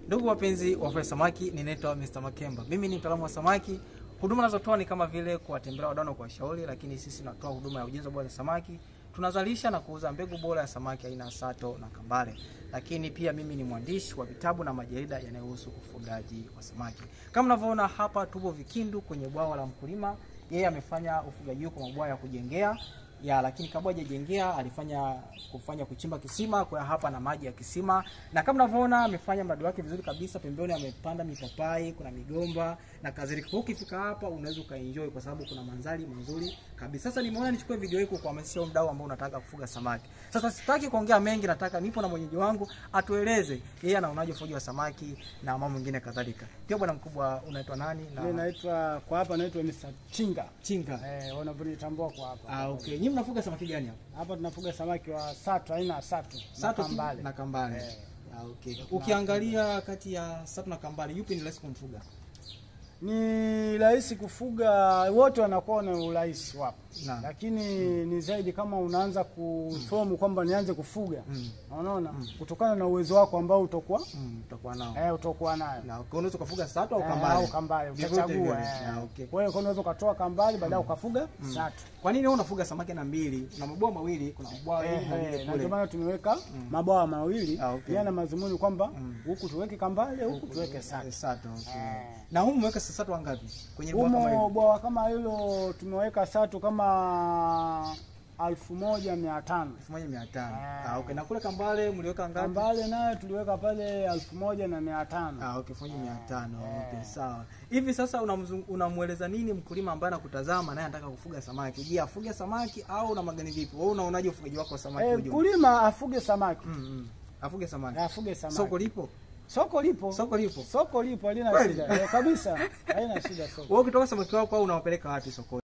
Ndugu wapenzi wa samaki, ninaitwa Mr. Makemba. Mimi ni mtaalamu wa samaki. Huduma nazotoa ni kama vile kuwatembelea wadau na kuwashauri, lakini sisi tunatoa huduma ya ujenzi bora wa samaki. Tunazalisha na kuuza mbegu bora ya samaki aina sato na kambale. Lakini pia mimi ni mwandishi wa vitabu na majarida yanayohusu ufugaji wa samaki. Kama mnavyoona hapa tupo Vikindu kwenye bwawa la mkulima. Yeye amefanya ufugaji kwa mabwawa ya kujengea. Lakini kabla hajajengea alifanya kuchimba kisima, kwa hapa na maji ya kisima. Na kama mnavyoona amefanya mradi wake vizuri kabisa. Pembeni amepanda mipapai, kuna migomba na kadhalika. Ukifika hapa unaweza kaenjoy kwa sababu kuna mandhari mazuri kabisa. Sasa nimeona nichukue video hii kuhamasisha mdau ambao unataka kufuga samaki. Sasa sitaki kuongea mengi, nataka nipo na mwenyeji wangu atueleze yeye anaonaje ufugaji wa samaki na mambo mengine kadhalika. Ndio bwana mkubwa, unaitwa nani? Na mimi naitwa naitwa Mr. Chinga. Chinga. Wanavyonitambua kwa hapa. Okay. Nyinyi mnafuga samaki gani hapa? Hapa tunafuga samaki wa sato, aina ya sato na kambale. Na kambale. Okay. Ukiangalia kati ya sato na kambale, yupi ni rahisi kumfuga? Ni rahisi kufuga, wote wanakuwa na urahisi wapo. Lakini ni zaidi kama unaanza kufomu kwamba nianze kufuga. Unaona? Kutokana na uwezo wako ambao utakuwa nao. Utakuwa nayo. Na unaweza kufuga sato au kambale? Au kambale, utachagua. Okay. Kwa hiyo unaweza ukatoa kambale baadaye ukafuga sato. Kwa nini wewe unafuga samaki na mbili? Una mabwawa mawili, kuna mabwawa mawili na ndio maana tumeweka mabwawa mawili. Yana madhumuni kwamba huku tuweke kambale, huku tuweke sato. Okay. Na humu umeweka sato wangapi? Kwenye bwawa kama hilo tumeweka sato kama 1500. 1500. Okay. Na kule kambale mliweka ngapi? Kambale naye tuliweka pale 1500. Okay, 1500. Okay, sawa. Hivi sasa unamueleza nini mkulima ambaye anakutazama naye anataka kufuga samaki? Je, afuge samaki au una magani vipi? Wewe unaonaje ufugaji wako wa samaki? Mkulima afuge samaki. Afuge samaki. Afuge samaki. Soko lipo? Soko lipo, halina shida. Kabisa. Haina shida soko. Wewe ukitoka samaki wako unawapeleka wapi sokoni?